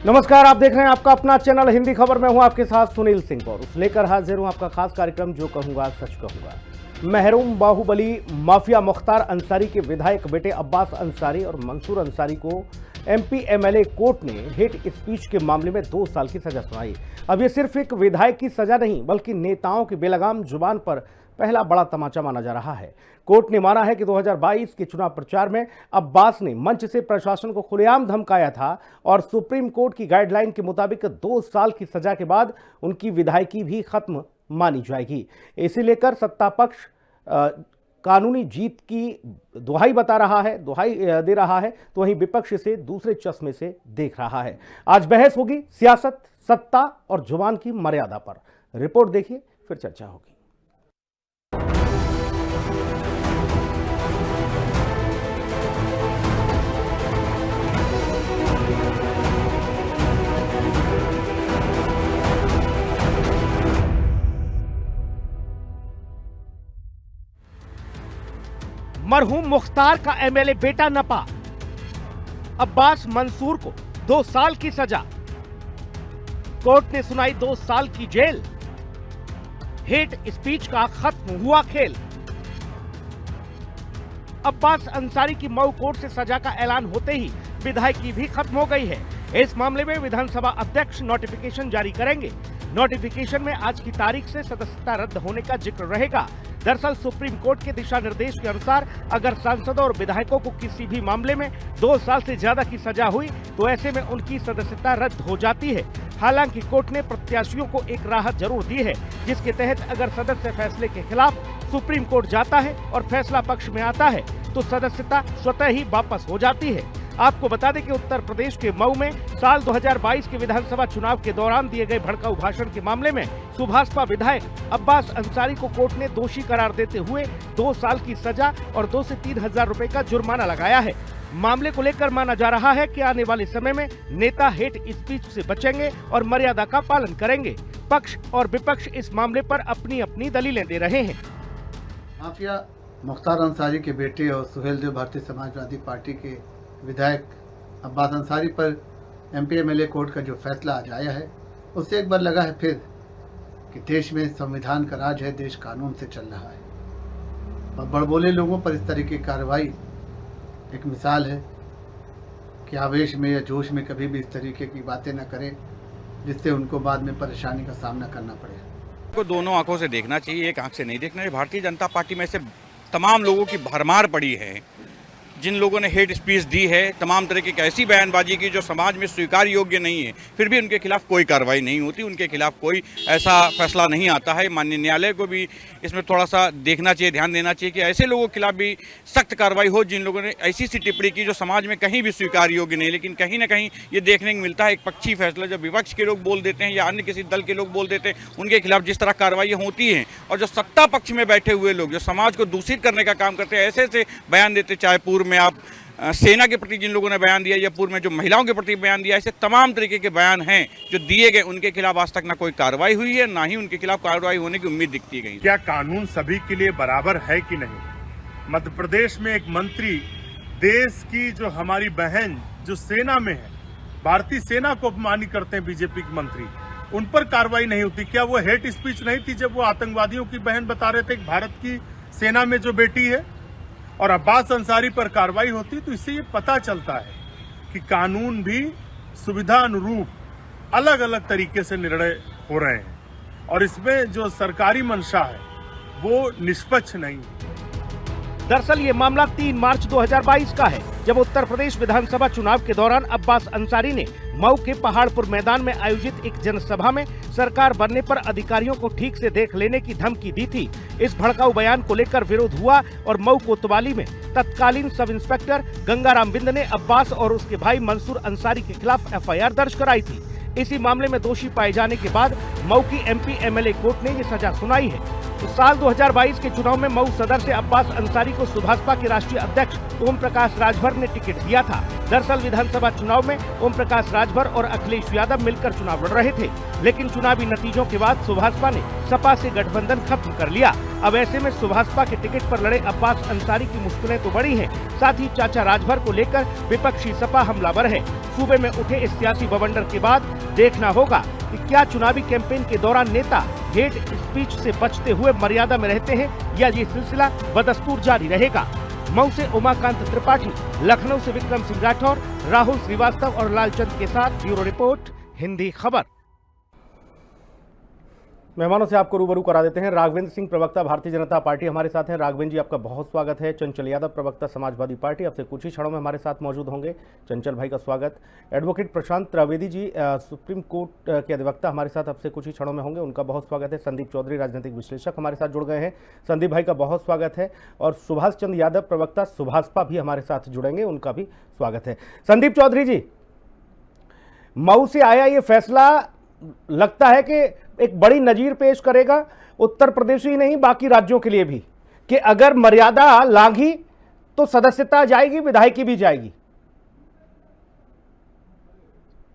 नमस्कार, आप देख रहे हैं आपका अपना चैनल हिंदी खबर में हूं आपके साथ सुनील सिंह और लेकर हाजिर हूं आपका खास कार्यक्रम जो कहूंगा सच कहूंगा। महरूम बाहुबली माफिया मुख्तार अंसारी के विधायक बेटे अब्बास अंसारी और मंसूर अंसारी को एमपी एमएलए कोर्ट ने हेट स्पीच के मामले में 2 साल की सजा सुनाई। अब ये सिर्फ एक विधायक की सजा नहीं बल्कि नेताओं की बेलगाम जुबान पर पहला बड़ा तमाचा माना जा रहा है। कोर्ट ने माना है कि 2022 के चुनाव प्रचार में अब्बास ने मंच से प्रशासन को खुलेआम धमकाया था और सुप्रीम कोर्ट की गाइडलाइन के मुताबिक 2 साल की सजा के बाद उनकी विधायकी भी खत्म मानी जाएगी। इसे लेकर सत्ता पक्ष कानूनी जीत की दुहाई दे रहा है, तो वहीं विपक्ष इसे दूसरे चश्मे से देख रहा है। आज बहस होगी सियासत, सत्ता और जुबान की मर्यादा पर। रिपोर्ट देखिए, फिर चर्चा होगी। मरहूम मुख्तार का एमएलए बेटा नपा, अब्बास मंसूर को 2 साल की सजा। कोर्ट ने सुनाई 2 साल की जेल। हेट स्पीच का खत्म हुआ खेल। अब्बास अंसारी की मऊ कोर्ट से सजा का ऐलान होते ही विधायकी भी खत्म हो गई है। इस मामले में विधानसभा अध्यक्ष नोटिफिकेशन जारी करेंगे। नोटिफिकेशन में आज की तारीख से सदस्यता रद्द होने का जिक्र रहेगा। दरअसल सुप्रीम कोर्ट के दिशा निर्देश के अनुसार अगर सांसदों और विधायकों को किसी भी मामले में 2 साल से ज्यादा की सजा हुई तो ऐसे में उनकी सदस्यता रद्द हो जाती है। हालांकि कोर्ट ने प्रत्याशियों को एक राहत जरूर दी है, जिसके तहत अगर सदस्य फैसले के खिलाफ सुप्रीम कोर्ट जाता है और फैसला पक्ष में आता है तो सदस्यता स्वतः ही वापस हो जाती है। आपको बता दें कि उत्तर प्रदेश के मऊ में साल 2022 के विधानसभा चुनाव के दौरान दिए गए भड़काऊ भाषण के मामले में सुभाषपा विधायक अब्बास अंसारी को कोर्ट ने दोषी करार देते हुए 2 साल की सजा और 2 से 3 हजार रुपए का जुर्माना लगाया है। मामले को लेकर माना जा रहा है कि आने वाले समय में नेता हेट स्पीच से बचेंगे और मर्यादा का पालन करेंगे। पक्ष और विपक्ष इस मामले पर अपनी अपनी दलीलें दे रहे हैं। माफिया मुख्तार अंसारी के बेटे और सुहेलदेव भारतीय समाजवादी पार्टी के विधायक अब्बास अंसारी पर एमपी एमएलए कोर्ट का जो फैसला आज आया है, उससे एक बार लगा है फिर कि देश में संविधान का राज है, देश कानून से चल रहा है। और बड़बोले लोगों पर इस तरह की कार्रवाई एक मिसाल है कि आवेश में या जोश में कभी भी इस तरीके की बातें न करें जिससे उनको बाद में परेशानी का सामना करना पड़े। को दोनों आंखों से देखना चाहिए, एक आंख से नहीं देखना है। भारतीय जनता पार्टी में से तमाम लोगों की भरमार पड़ी है जिन लोगों ने हेट स्पीच दी है, तमाम तरह की ऐसी बयानबाजी की जो समाज में स्वीकार योग्य नहीं है, फिर भी उनके खिलाफ कोई कार्रवाई नहीं होती, उनके खिलाफ कोई ऐसा फैसला नहीं आता है। माननीय न्यायालय को भी इसमें थोड़ा सा देखना चाहिए, ध्यान देना चाहिए कि ऐसे लोगों के खिलाफ भी सख्त कार्रवाई हो जिन लोगों ने ऐसी सी टिप्पणी की जो समाज में कहीं भी स्वीकार योग्य नहीं। लेकिन कहीं ना कहीं ये देखने को मिलता है एक पक्षी फैसला जब विपक्ष के लोग बोल देते हैं या अन्य किसी दल के लोग बोल देते हैं, उनके खिलाफ जिस तरह कार्रवाई होती हैं और जो सत्ता पक्ष में बैठे हुए लोग जो समाज को दूषित करने का काम करते हैं, ऐसे ऐसे बयान देते, चाहे पूर्व में आप सेना के प्रति जिन लोगों ने बयान दिया या पूर्व में जो महिलाओं के प्रति बयान दिया, ऐसे तमाम तरीके के बयान हैं जो दिए गए, उनके खिलाफ आज तक ना कोई कार्रवाई हुई है, ना ही उनके खिलाफ कार्रवाई होने की उम्मीद दिखती गई। क्या कानून सभी के लिए बराबर है कि नहीं? मध्य प्रदेश में एक मंत्री देश की जो हमारी बहन जो सेना में है, भारतीय सेना को अपमानित करते हैं बीजेपी के मंत्री, उन पर कार्रवाई नहीं होती। क्या वो हेट स्पीच नहीं थी जब वो आतंकवादियों की बहन बता रहे थे भारत की सेना में जो बेटी है? और अब्बास अंसारी पर कार्रवाई होती तो इससे ये पता चलता है कि कानून भी सुविधा अनुरूप अलग अलग तरीके से निर्णय हो रहे हैं और इसमें जो सरकारी मंशा है वो निष्पक्ष नहीं है। दरअसल ये मामला 3 मार्च 2022 का है, जब उत्तर प्रदेश विधानसभा चुनाव के दौरान अब्बास अंसारी ने मऊ के पहाड़पुर मैदान में आयोजित एक जनसभा में सरकार बनने पर अधिकारियों को ठीक से देख लेने की धमकी दी थी। इस भड़काऊ बयान को लेकर विरोध हुआ और मऊ कोतवाली में तत्कालीन सब इंस्पेक्टर गंगाराम बिंद ने अब्बास और उसके भाई मंसूर अंसारी के खिलाफ एफआईआर दर्ज कराई थी। इसी मामले में दोषी पाए जाने के बाद मऊ की एमपी एमएलए कोर्ट ने ये सजा सुनाई है। तो साल 2022 के चुनाव में मऊ सदर से अब्बास अंसारी को सुभाषपा के राष्ट्रीय अध्यक्ष ओम प्रकाश राजभर ने टिकट दिया था। दरअसल विधानसभा चुनाव में ओम प्रकाश राजभर और अखिलेश यादव मिलकर चुनाव लड़ रहे थे, लेकिन चुनावी नतीजों के बाद सुभाषपा ने सपा से गठबंधन खत्म कर लिया। अब ऐसे में सुभाषपा के टिकट पर लड़े अब्बास अंसारी की मुश्किलें तो बढ़ी हैं, साथ ही चाचा राजभर को लेकर विपक्षी सपा हमलावर है। सूबे में उठे इस सियासी बवंडर के बाद देखना होगा कि क्या चुनावी कैंपेन के दौरान नेता हेट स्पीच से बचते हुए मर्यादा में रहते हैं या ये सिलसिला बदस्तूर जारी रहेगा। मऊ से उमाकांत त्रिपाठी, लखनऊ से विक्रम सिंह राठौर, राहुल श्रीवास्तव और लालचंद के साथ ब्यूरो रिपोर्ट, हिंदी खबर। मेहमानों से आपको रूबरू करा देते हैं। राघवेंद्र सिंह, प्रवक्ता भारतीय जनता पार्टी, हमारे साथ हैं। राघवेंद्र जी, आपका बहुत स्वागत है। चंचल यादव, प्रवक्ता समाजवादी पार्टी, आपसे कुछ ही क्षणों में हमारे साथ मौजूद होंगे। चंचल भाई का स्वागत। एडवोकेट प्रशांत त्रिवेदी जी, सुप्रीम कोर्ट के अधिवक्ता, हमारे साथ आपसे कुछ ही क्षणों में होंगे, उनका बहुत स्वागत है। संदीप चौधरी, राजनीतिक विश्लेषक, हमारे साथ जुड़ गए हैं, संदीप भाई का बहुत स्वागत है। और सुभाष चंद्र यादव, प्रवक्ता सुभाषपा, भी हमारे साथ जुड़ेंगे, उनका भी स्वागत है। संदीप चौधरी जी, मऊ से आया ये फैसला लगता है कि एक बड़ी नजीर पेश करेगा उत्तर प्रदेश ही नहीं बाकी राज्यों के लिए भी, कि अगर मर्यादा लांघी तो सदस्यता जाएगी, विधायकी भी जाएगी।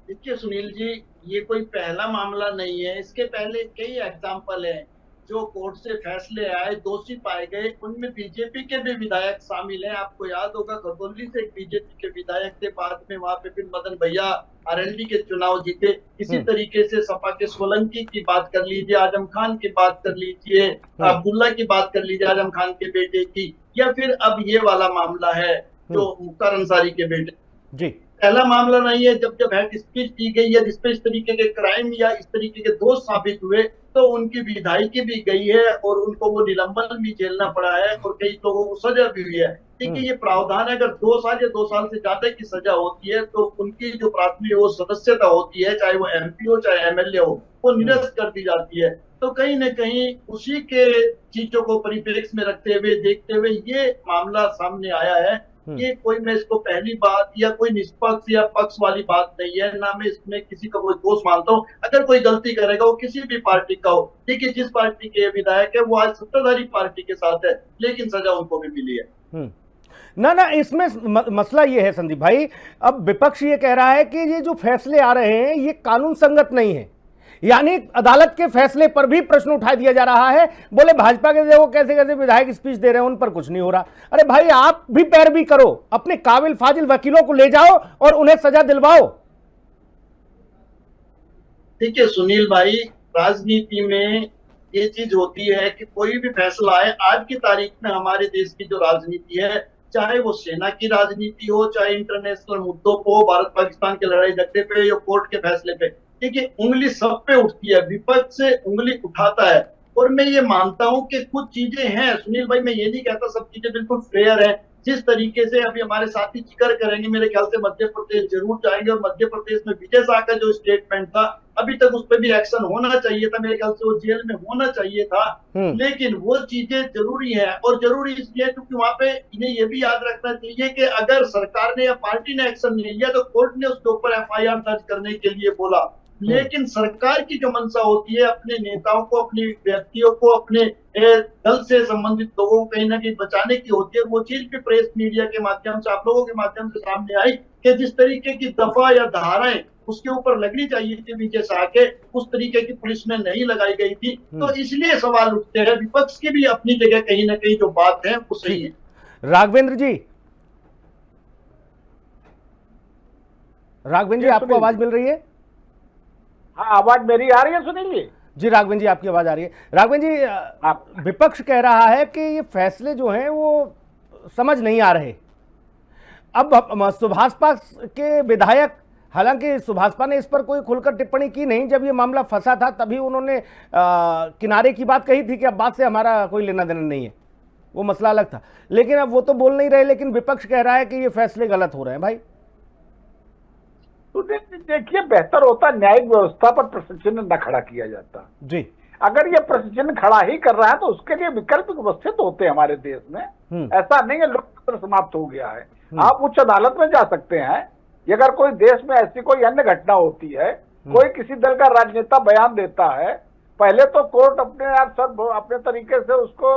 देखिए सुनील जी, ये कोई पहला मामला नहीं है। इसके पहले कई एग्जाम्पल हैं जो कोर्ट से फैसले आए, दोषी पाए गए, उनमें बीजेपी के भी विधायक शामिल हैं। आपको याद होगा खरगोन से एक बीजेपी के विधायक थे, बाद में वहां पे फिर मदन भैया आरएलडी के चुनाव जीते। इसी तरीके से सपा के सोलंकी की बात कर लीजिए, आजम खान की बात कर लीजिए, अब्दुल्ला की बात कर लीजिए, आजम खान के बेटे की, या फिर अब ये वाला मामला है जो मुख्तार अंसारी के बेटे जी। पहला मामला नहीं है। जब हेट स्पीच दी गई है, जिसपे इस तरीके के क्राइम या इस तरीके के दोष साबित हुए, तो उनकी विधायकी भी गई है और उनको वो निलंबन भी झेलना पड़ा है और कई लोगों को सजा भी हुई है। देखिए ये प्रावधान है, अगर 2 साल या 2 साल से ज्यादा की सजा होती है तो उनकी जो प्राथमिक वो सदस्यता होती है, चाहे वो एमपी हो चाहे एमएलए हो, वो निरस्त कर दी जाती है। तो कहीं न कहीं उसी के चीजों को परिप्रेक्ष्य में रखते हुए, देखते हुए ये मामला सामने आया है। ये कोई, मैं इसको पहली बात या कोई निष्पक्ष या पक्ष वाली बात नहीं है, ना मैं इसमें किसी का कोई दोष मानता हूँ। अगर कोई गलती करेगा वो किसी भी पार्टी का हो, देखिए जिस पार्टी के विधायक है वो आज सत्ताधारी पार्टी के साथ है, लेकिन सजा उनको भी मिली है। ना इसमें मसला ये है संदीप भाई, अब विपक्ष ये कह रहा है कि ये जो फैसले आ रहे हैं ये कानून संगत नहीं है, यानी अदालत के फैसले पर भी प्रश्न उठा दिया जा रहा है। बोले भाजपा के देखो कैसे कैसे विधायक स्पीच दे रहे हैं, उन पर कुछ नहीं हो रहा। अरे भाई आप भी पैरवी करो, अपने काबिल फाजिल वकीलों को ले जाओ और उन्हें सजा दिलवाओ। देखिए सुनील भाई, राजनीति में ये चीज होती है कि कोई भी फैसला आए, आज की तारीख में हमारे देश की जो राजनीति है, चाहे वो सेना की राजनीति हो, चाहे इंटरनेशनल मुद्दों को, भारत पाकिस्तान के लड़ाई झगड़े पे या कोर्ट के फैसले पे, देखिए उंगली सब पे उठती है, विपक्ष से उंगली उठाता है। और मैं ये मानता हूं कि कुछ चीजें हैं सुनील भाई, मैं ये नहीं कहता सब चीजें बिल्कुल फेयर है। जिस तरीके से अभी हमारे साथी जिक्र करेंगे, मेरे ख्याल से मध्य प्रदेश जरूर जाएंगे, और मध्य प्रदेश में विजय शाह का जो स्टेटमेंट था, अभी तक उस पर भी एक्शन होना चाहिए था, मेरे ख्याल से वो जेल में होना चाहिए था। लेकिन वो चीजें जरूरी है, और जरूरी इसलिए क्योंकि वहां पे इन्हें ये भी याद रखना चाहिए कि अगर सरकार ने या पार्टी ने एक्शन नहीं लिया तो कोर्ट ने उसके ऊपर एफआईआर दर्ज करने के लिए बोला। लेकिन सरकार की जो मंशा होती है, अपने नेताओं को, अपने व्यक्तियों को, अपने दल से संबंधित लोगों को कहीं ना कहीं बचाने की होती है। वो चीज भी प्रेस मीडिया के माध्यम से, आप लोगों के माध्यम से सामने आई कि जिस तरीके की दफा या धाराएं उसके ऊपर लगनी चाहिए थी विजय शाह के, उस तरीके की पुलिस में नहीं लगाई गई थी। तो इसलिए सवाल उठते हैं। विपक्ष की भी अपनी जगह कहीं ना कहीं जो बात है वो सही है। राघवेंद्र जी, आपको आवाज मिल रही है? हाँ, आवाज मेरी आ रही है सुनील जी? जी राघवेंद्र जी, आपकी आवाज आ रही है। राघवेंद्र जी, विपक्ष कह रहा है कि ये फैसले जो हैं वो समझ नहीं आ रहे। अब सुभाषपा के विधायक, हालांकि सुभाषपा ने इस पर कोई खुलकर टिप्पणी की नहीं, जब ये मामला फंसा था तभी उन्होंने किनारे की बात कही थी कि अब बात से हमारा कोई लेना देना नहीं है, वो मसला अलग था। लेकिन अब वो तो बोल नहीं रहे, लेकिन विपक्ष कह रहा है कि ये फैसले गलत हो रहे हैं। भाई तो देखिए, बेहतर होता न्यायिक व्यवस्था पर प्रश्न चिन्ह न खड़ा किया जाता जी। अगर ये प्रश्न चिन्ह खड़ा ही कर रहा है तो उसके लिए विकल्प उपस्थित होते हैं हमारे देश में। ऐसा नहीं है लोकतंत्र समाप्त हो गया है। आप उच्च अदालत में जा सकते हैं। अगर कोई देश में ऐसी कोई अन्य घटना होती है, कोई किसी दल का राजनेता बयान देता है पहले तो कोर्ट अपने आप सब अपने तरीके से उसको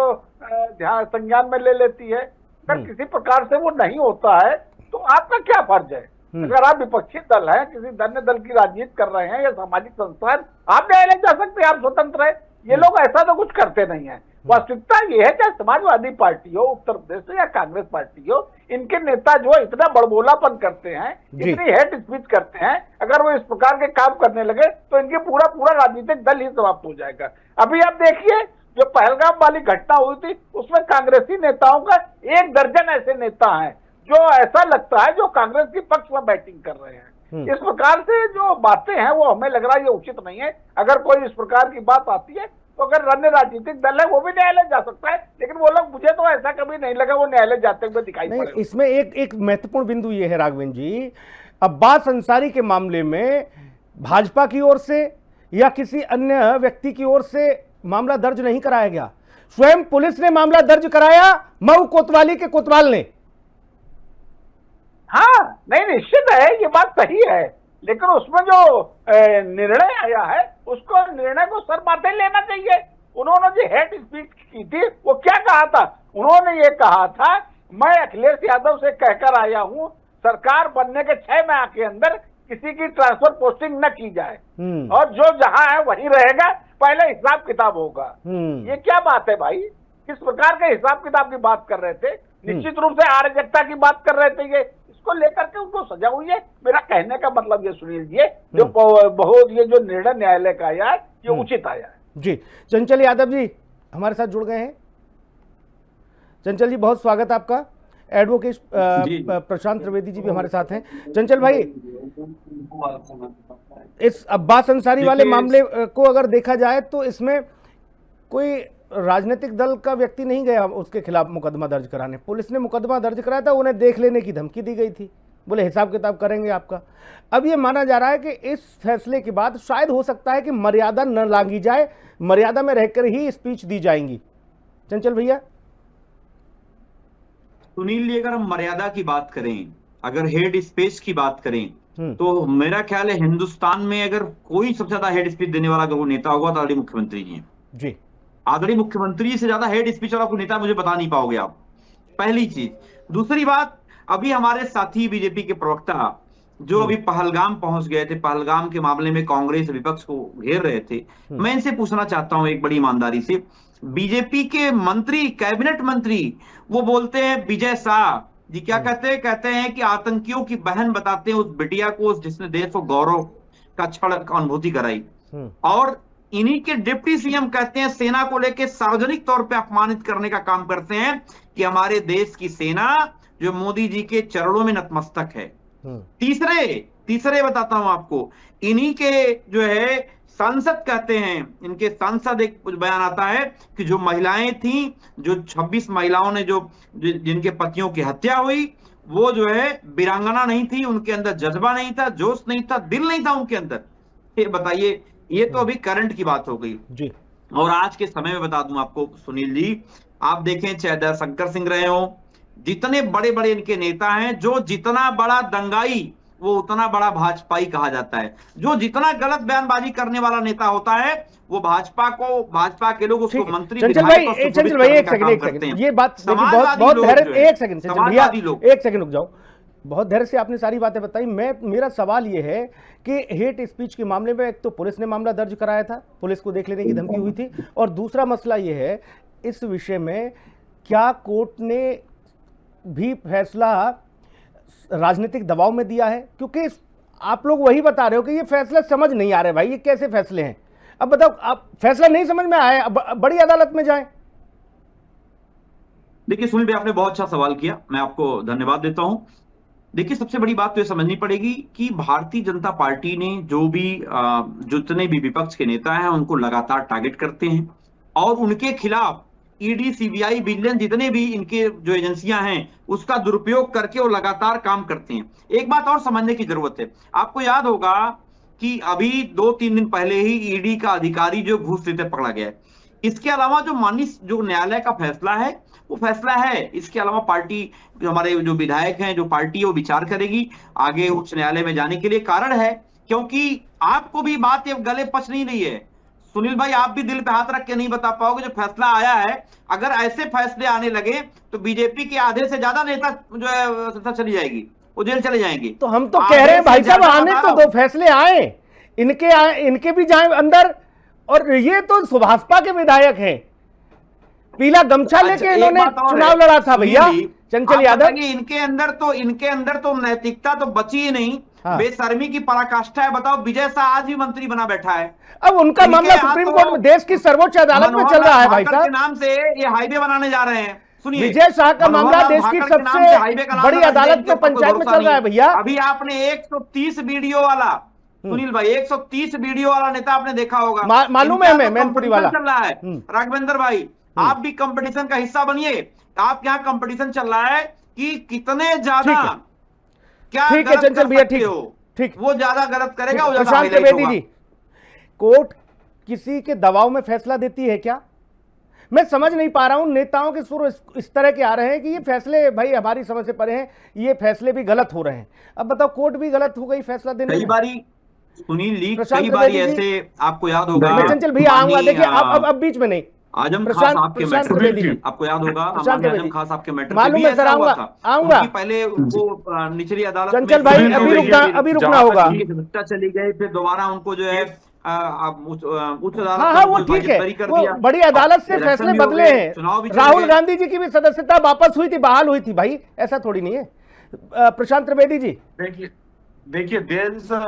ध्यान संज्ञान में ले लेती है। अगर किसी प्रकार से वो नहीं होता है तो आपका क्या फर्ज है? अगर आप विपक्षी दल है, किसी अन्य दल की राजनीति कर रहे हैं या सामाजिक संस्थान, आप न्यायालय जा सकते हैं, आप स्वतंत्र है। ये लोग ऐसा तो कुछ करते नहीं है। वास्तविकता ये है, चाहे समाजवादी पार्टी हो, उत्तर प्रदेश हो या कांग्रेस पार्टी हो, इनके नेता जो इतना बड़बोलापन करते हैं, इतनी हेट स्पीच करते हैं, अगर वो इस प्रकार के काम करने लगे तो इनके पूरा राजनीतिक दल ही समाप्त हो जाएगा। अभी आप देखिए, जो पहलगाम वाली घटना हुई थी, उसमें कांग्रेसी नेताओं का 1 दर्जन ऐसे नेता हैं जो ऐसा लगता है जो कांग्रेस के पक्ष में बैटिंग कर रहे हैं। इस प्रकार से जो बातें हैं वो हमें लग रहा है ये उचित नहीं है। अगर कोई इस प्रकार की बात आती है तो अगर अन्य राजनीतिक दल है वो भी न्यायालय जा सकता है, लेकिन वो लोग, मुझे तो ऐसा कभी नहीं लगा वो न्यायालय जाते हुए दिखाई पड़े। इसमें एक महत्वपूर्ण बिंदु ये है राघवेंद्र जी, अब्बास अंसारी के मामले में भाजपा की ओर से या किसी अन्य व्यक्ति की ओर से मामला दर्ज नहीं कराया गया, स्वयं पुलिस ने मामला दर्ज कराया, मऊ कोतवाली के कोतवाल ने। हाँ, नहीं, निश्चित है, ये बात सही है, लेकिन उसमें जो निर्णय आया है उसको, निर्णय को सर माथे लेना चाहिए। उन्होंने जो हेट स्पीच की थी वो क्या कहा था? उन्होंने ये कहा था, मैं अखिलेश यादव से कहकर आया हूं सरकार बनने के 6 माह के अंदर किसी की ट्रांसफर पोस्टिंग न की जाए और जो जहां है वहीं रहेगा, पहले हिसाब किताब होगा। ये क्या बात है भाई? किस प्रकार के हिसाब किताब की बात कर रहे थे? निश्चित रूप से अराजकता की बात कर रहे थे। ये इसको लेकर के उनको सजा हुई है। मेरा कहने का मतलब ये सुनील जी, जो बहुत ये जो निर्णय न्यायालय का आया है ये उचित आया है। जी, चंचल यादव जी हमारे साथ जुड़ गए हैं। चंचल जी, बहुत स्वागत आपका। एडवोकेट प्रशांत त्रिवेदी जी भी हमारे साथ हैं। चंचल भाई, इस अब्बास अंसारी वाले मामले को अगर देखा जाए तो इसमें कोई राजनीतिक दल का व्यक्ति नहीं गया उसके खिलाफ मुकदमा दर्ज कराने। पुलिस ने मुकदमा दर्ज कराया था, उन्हें देख लेने की धमकी दी गई थी, बोले हिसाब किताब करेंगे आपका। अब ये माना जा रहा है कि इस फैसले के बाद शायद हो सकता है कि मर्यादा न लांघी जाए, मर्यादा में रहकर ही स्पीच दी जाएंगी। चंचल भैया। सुनील जी, अगर हम मर्यादा की बात करें, अगर हेड स्पीच की बात करें, तो मेरा ख्याल है हिंदुस्तान में अगर कोई सबसे ज्यादा हेड स्पीच देने वाला अगर वो नेता होगा तो आदरणीय मुख्यमंत्री जी हैं। जी, आदरणीय मुख्यमंत्री से ज्यादा हेड स्पीच वाला कोई नेता मुझे बता नहीं पाओगे आप, पहली चीज। दूसरी बात, अभी हमारे साथी बीजेपी के प्रवक्ता जो अभी पहलगाम पहुंच गए थे, पहलगाम के मामले में कांग्रेस विपक्ष को घेर रहे थे, मैं इनसे पूछना चाहता हूं एक बड़ी ईमानदारी से, बीजेपी के मंत्री, कैबिनेट मंत्री, वो बोलते हैं, विजय शाह जी क्या कहते हैं कि आतंकियों की बहन बताते हैं उस बिटिया को जिसने देश को गौरव का क्षण का अनुभूति कराई। और इन्हीं के डिप्टी सीएम कहते हैं तीसरा को लेकर सार्वजनिक तौर पे अपमानित करने का काम करते हैं कि हमारे देश की सेना जो मोदी जी के चरणों में नतमस्तक है। तीसरे बताता हूं आपको, इन्हीं के जो है सांसद कहते हैं, इनके सांसद एक बयान आता है कि जो महिलाएं थी, जो 26 महिलाओं ने जो जिनके पतियों की हत्या हुई, वो जो है वीरांगना नहीं थी, उनके अंदर जज्बा नहीं था, जोश नहीं था, दिल नहीं था उनके अंदर। ये बताइए, ये तो अभी करंट की बात हो गई जी। और आज के समय में बता दूं आपको सुनील जी, आप देखें चाहे शंकर सिंह रहे हो, जितने बड़े बड़े इनके नेता हैं, जो जितना बड़ा दंगाई वो उतना बड़ा भाजपाई कहा जाता है। जो जितना गलत बयानबाजी करने वाला नेता होता है वो भाजपा के लोग उसको मंत्री चंचल भाई एक सेकंड ये बात बहुत धैर्य, एक सेकंड भैया, एक सेकंड रुक जाओ। बहुत धैर्य से आपने सारी बातें बताई। मेरा सवाल ये है कि हेट स्पीच के मामले में एक तो पुलिस ने मामला दर्ज कराया था, पुलिस को देख लेने की धमकी हुई थी, और दूसरा मसला ये है इस विषय में क्या कोर्ट ने भी फैसला राजनीतिक दबाव में दिया है? क्योंकि आप लोग वही बता रहे हो कि ये फैसले समझ नहीं आ रहे भाई, ये कैसे फैसले हैं? अब बताओ, आप फैसला नहीं समझ में आया, बड़ी अदालत में जाएं। देखिए सुनील भाई, आपने बहुत अच्छा सवाल किया, मैं आपको धन्यवाद देता हूं। देखिए, सबसे बड़ी बात तो ये समझनी पड़ेगी कि भारतीय जनता पार्टी ने जितने भी विपक्ष के नेता हैं उनको लगातार टारगेट करते हैं और उनके खिलाफ ईडी, सीबीआई, विजिलेंस, जितने भी इनके जो एजेंसियां हैं उसका दुरुपयोग करके वो लगातार काम करते हैं। एक बात और समझने की जरूरत है, आपको याद होगा कि अभी 2-3 दिन पहले ही ईडी का अधिकारी जो घूस लेते पकड़ा गया है। इसके अलावा जो न्यायालय का फैसला है वो फैसला है, इसके अलावा पार्टी हमारे जो विधायक हैं, जो पार्टी है वो विचार करेगी आगे उच्च न्यायालय में जाने के लिए। कारण है क्योंकि आपको भी बात गले पच नहीं रही है। सुनील भाई आप भी दिल पे हाथ रख के नहीं बता पाओगे, जो फैसला आया है, अगर ऐसे फैसले आने लगे तो बीजेपी के आधे से ज्यादा नेता जो है सत्ता चली जाएगी, वो जेल चले जाएंगे। तो हम तो कह रहे हैं भाई साहब आने तो दो, फैसले आए, इनके भी जाए अंदर। और ये तो सुभाषपा के विधायक हैं, पीला गमछा लेके इन्होंने चुनाव लड़ा था भैया चंचल यादव। इनके अंदर तो नैतिकता तो बची ही नहीं। हाँ। बेशर्मी की पराकाष्ठा है। बताओ, विजय शाह आज भी मंत्री बना बैठा है। अब उनका मामला सुप्रीम कोर्ट में, देश की सर्वोच्च अदालत में चल रहा है भाई साहब। के नाम से ये हाईवे बनाने जा रहे हैं। सुनिए, विजय शाह का मामला देश की सबसे बड़ी अदालत में, पंचायत में चल रहा है भैया। अभी आपने 130 वीडियो वाला, सुनील भाई 130 वीडियो वाला नेता आपने देखा होगा, मालूम है हमें, मैनपुरी वाला चल रहा है। राघवेंद्र भाई आप भी कंपटीशन का हिस्सा बनिए। आप यहाँ कंपटीशन चल रहा है कि कितने ज्यादा क्या ठीक है चंचल भैया, ठीक ठीक, वो ज्यादा गलत करेगा, वो प्रशांत त्रिवेदी जी, कोर्ट किसी के दबाव में फैसला देती है क्या? मैं समझ नहीं पा रहा हूं। नेताओं के सुर इस तरह के आ रहे हैं कि ये फैसले भाई हमारी समझ से परे हैं, ये फैसले भी गलत हो रहे हैं। अब बताओ, कोर्ट भी गलत हो गई फैसला देने में। कई बारी सुनील जी, कई बारी ऐसे आपको याद होगा, मैं चंचल भैया आऊंगा, देखिए अब बीच में नहीं, आजम खास आपके मैटर, आपको याद होगा आजम खास आपके मैटर मालूम है सर, आऊंगा पहले उनको निचली अदालत चंचल भाई अभी रुकना होगा, चली गई, फिर दोबारा उनको जो है उच्च अदालत, हाँ वो ठीक है, वो बड़ी अदालत से फैसले बदले हैं। राहुल गांधी जी की भी सदस्यता वापस हुई थी, बहाल हुई थी भाई, ऐसा थोड़ी नहीं है। प्रशांत त्रिवेदी जी, देखिए there is a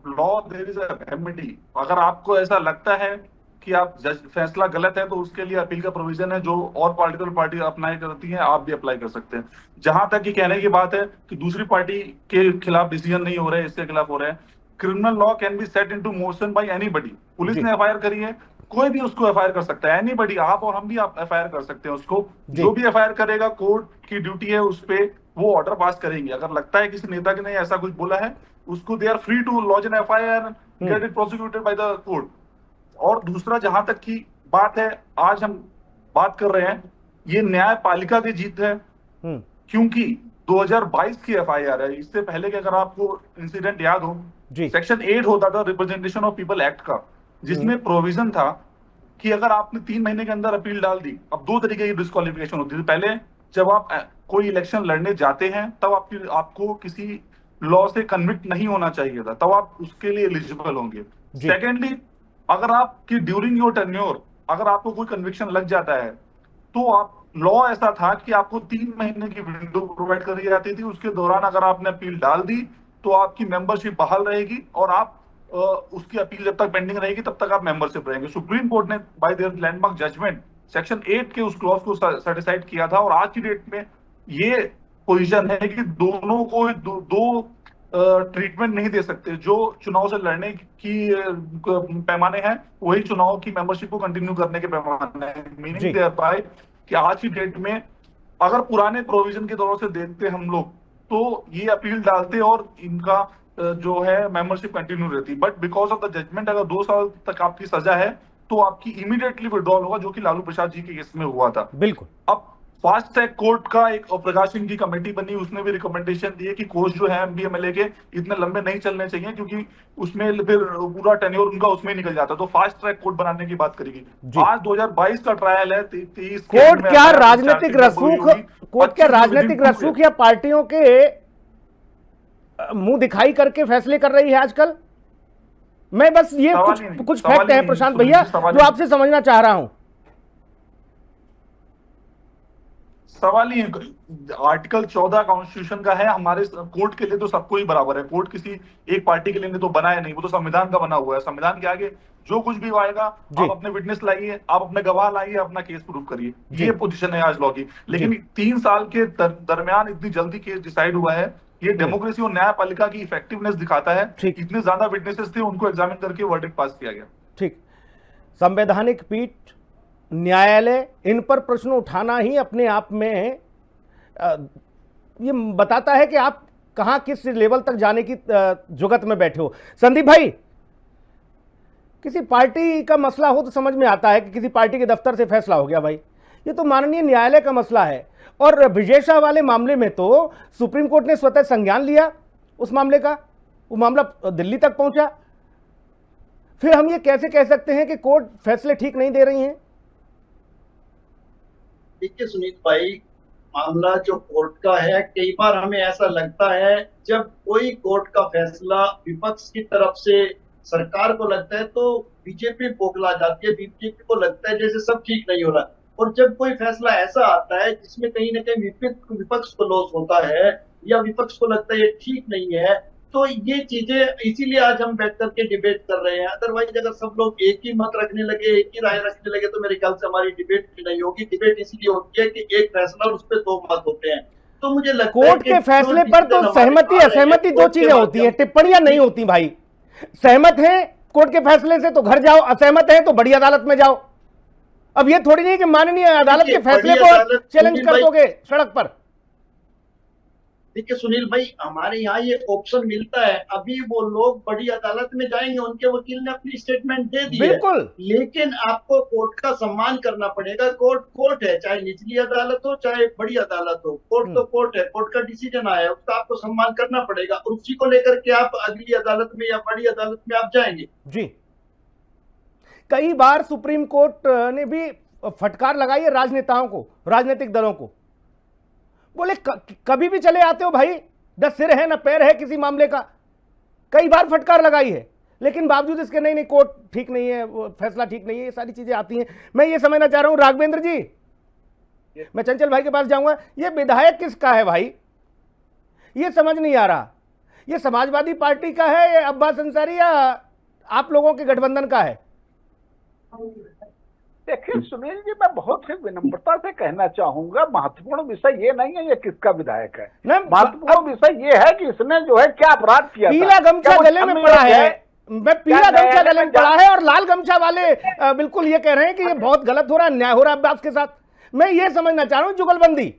law, there is a remedy. अगर आपको ऐसा लगता है कि आप फैसला गलत है तो उसके लिए अपील का प्रोविजन है, जो और पॉलिटिकल पार्टी अप्लाई करती हैं, आप भी अप्लाई कर सकते हैं। जहां तक ये कहने की बात है कि दूसरी पार्टी के खिलाफ डिसीजन नहीं हो रहे हैं, इसके खिलाफ हो रहे हैं, criminal law can be set into motion by anybody. Police ने एफआईआर करी है, कोई भी उसको एफआईआर कर सकता है, एनीबॉडी, आप और हम भी आप एफआईआर कर सकते हैं उसको। जो भी एफआईआर करेगा, कोर्ट की ड्यूटी है उस पे वो ऑर्डर पास करेंगे। अगर लगता है किसी नेता ने ऐसा कुछ बोला है, उसको they are free to launch an FIR, get it prosecuted by the court. और दूसरा, जहां तक की बात है, आज हम बात कर रहे हैं, ये न्यायपालिका की जीत है, क्योंकि 2022 की एफआईआर है। इससे पहले कि अगर आपको इंसिडेंट याद हो, सेक्शन 8 होता था रिप्रेजेंटेशन ऑफ पीपल एक्ट का, जिसमें प्रोविजन था कि अगर आपने 3 महीने के अंदर अपील डाल दी, अब 2 तरीके की डिस्क्वालिफिकेशन होती थी। पहले जब आप कोई इलेक्शन लड़ने जाते हैं तब आपको किसी लॉ से कन्विक्ट नहीं होना चाहिए था, तब आप उसके लिए एलिजिबल होंगे। सेकेंडली, अगर आपकी ड्यूरिंग योर टेन्योर अगर आपको कोई कन्विक्शन लग जाता है तो आप लॉ ऐसा था कि आपको 3 महीने की विंडो प्रोवाइड करी जाती थी। उसके दौरान अगर आपने अपील डाल दी तो आपकी मेंबरशिप बहाल रहेगी और आप उसकी अपील जब तक पेंडिंग रहेगी तब तक आप मेंबरशिप रहेंगे। सुप्रीम कोर्ट ने by their landmark judgement section 8 के उस क्लॉज को सेटिस्फाइड किया था, और आज की डेट में ये पोजीशन है कि दोनों को दो ट्रीटमेंट नहीं दे सकते। जो चुनाव से लड़ने की पैमाने हैं वही चुनाव की मेंबरशिप को कंटिन्यू करने के पैमाने हैं। मीनिंग देयर बाय कि आज की डेट में अगर पुराने प्रोविजन के तौर से देखते हम लोग तो ये अपील डालते और इनका जो है मेंबरशिप कंटिन्यू रहती, but because of the judgement अगर 2 साल तक आपकी सजा है तो आपकी इमीडिएटली विड्रॉल होगा, जो कि लालू प्रसाद जी के केस में हुआ था। बिल्कुल। अब फास्ट ट्रैक कोर्ट का एक प्रकाश सिंह की कमेटी बनी, उसने भी रिकमेंडेशन दी है कि कोर्स जो है एमपीएमएलए के इतने लंबे नहीं चलने चाहिए, क्योंकि उसमें फिर पूरा टेन्योर उनका उसमें निकल जाता, तो फास्ट ट्रैक कोर्ट बनाने की बात करेगी। आज 2022 का ट्रायल है, 23 कोर्ट क्या राजनीतिक रसूख, कोर्ट क्या राजनीतिक रसूख या पार्टियों के मुंह दिखाई करके फैसले कर रही है आजकल? मैं बस ये कुछ फैक्ट है प्रशांत भैया जो आपसे समझना चाह रहा हूं। सवाल ही आर्टिकल 14 कॉन्स्टिट्यूशन का है, हमारे कोर्ट के लिए तो सबको ही बराबर है। कोर्ट किसी एक पार्टी के लिए तो बना है नहीं, वो तो संविधान का बना हुआ है। संविधान के आगे जो कुछ भी आएगा, आप अपने विटनेस लाइए, आप अपने गवाह लाइए, अपना केस प्रूव करिए, ये पोजीशन है आज लॉ की। लेकिन 3 साल के दरमियान इतनी जल्दी केस डिसाइड हुआ है, ये डेमोक्रेसी और न्यायपालिका की इफेक्टिवनेस दिखाता है। इतने ज्यादा विटनेसेस थे, उनको एग्जामिन करके वर्डिक्ट पास किया गया। ठीक, संवैधानिक पीठ, न्यायालय, इन पर प्रश्न उठाना ही अपने आप में ये बताता है कि आप कहां किस लेवल तक जाने की जुगत में बैठे हो। संदीप भाई, किसी पार्टी का मसला हो तो समझ में आता है कि किसी पार्टी के दफ्तर से फैसला हो गया भाई, ये तो माननीय न्यायालय का मसला है। और विजय शाह वाले मामले में तो सुप्रीम कोर्ट ने स्वतः संज्ञान लिया उस मामले का, वो मामला दिल्ली तक पहुंचा, फिर हम ये कैसे कह सकते हैं कि कोर्ट फैसले ठीक नहीं दे रही हैं? देखिए सुनील भाई, मामला जो कोर्ट का है, कई बार हमें ऐसा लगता है जब कोई कोर्ट का फैसला विपक्ष की तरफ से सरकार को लगता है तो बीजेपी बौखला जाती है, बीजेपी को लगता है जैसे सब ठीक नहीं हो रहा। और जब कोई फैसला ऐसा आता है जिसमें कहीं ना कहीं विपक्ष को लॉस होता है या विपक्ष को लगता है ये ठीक नहीं है, तो ये चीजें इसीलिए आज हम बैठ करके डिबेट कर रहे हैं। अदरवाइज अगर सब लोग एक ही मत रखने लगे, एक ही राय रखने लगे, तो मेरे ख्याल से हमारी डिबेट भी नहीं होगी। डिबेट इसीलिए होती है कि एक फैसला और उस पर दो मत होते हैं। तो मुझे लगता है कोर्ट के फैसले पर तो सहमति असहमति दो चीजें होती है, टिप्पणियां नहीं होती भाई। सहमत हैं कोर्ट के फैसले से तो घर जाओ, असहमत है तो बड़ी अदालत में जाओ। अब ये थोड़ी नहीं कि माननीय अदालत के फैसले को चैलेंज कर दोगे सड़क पर। देखिए सुनील भाई, हमारे यहाँ ये ऑप्शन मिलता है। अभी वो लोग बड़ी अदालत में जाएंगे, उनके वकील ने अपनी स्टेटमेंट दे दी है, बिल्कुल, लेकिन आपको कोर्ट का सम्मान करना पड़ेगा। कोर्ट है, चाहे निचली अदालत हो चाहे बड़ी अदालत हो, कोर्ट तो कोर्ट है, कोर्ट का डिसीजन आया है, उसका आपको सम्मान करना पड़ेगा। और उसी को लेकर के आप अगली अदालत में या बड़ी अदालत में आप जाएंगे। जी, कई बार सुप्रीम कोर्ट ने भी फटकार लगाई है राजनेताओं को, राजनीतिक दलों को। बोले कभी भी चले आते हो भाई, न सिर है न पैर है किसी मामले का। कई बार फटकार लगाई है, लेकिन बावजूद इसके नहीं कोर्ट ठीक नहीं है, फैसला ठीक नहीं है, ये सारी चीजें आती हैं। मैं ये समझना चाह रहा हूं राघवेंद्र जी, मैं चंचल भाई के पास जाऊंगा, ये विधायक किसका है भाई? ये समझ नहीं आ रहा। ये समाजवादी पार्टी का है या अब्बास अंसारी या आप लोगों के गठबंधन का है? देखिए सुनील जी, मैं बहुत ही विनम्रता से कहना चाहूंगा, महत्वपूर्ण विषय ये नहीं है ये किसका विधायक है। महत्वपूर्ण विषय ये है कि इसने जो है क्या अपराध किया। पीला गमछा गले में पड़ा है, मैं पीला गमछा गले में पड़ा है, और लाल गमछा वाले बिल्कुल ये कह रहे हैं कि ये बहुत गलत हो रहा है, अन्याय हो रहा है अब्बास के साथ। मैं ये समझना चाह रहा हूँ जुगलबंदी।